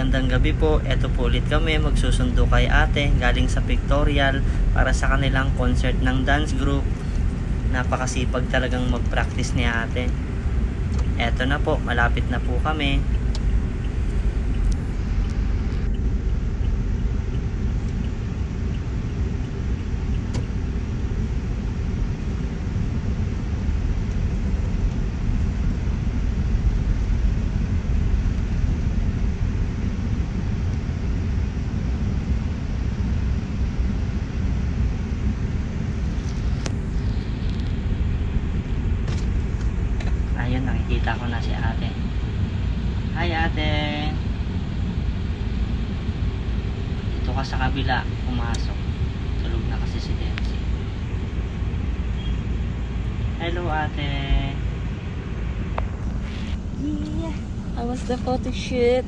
magandang gabi po. Eto po ulit kami, magsusundo kay ate galing sa pictorial para sa kanilang concert ng dance group. Napakasipag talagang mag-practice ni ate. Eto na po, malapit na po kami. Ayun, nakikita ko na si ate. Hi ate. Dito ka sa kabila, pumasok. Tulog na kasi si Dempsey. Hello ate. Yeah, how was the photo shoot?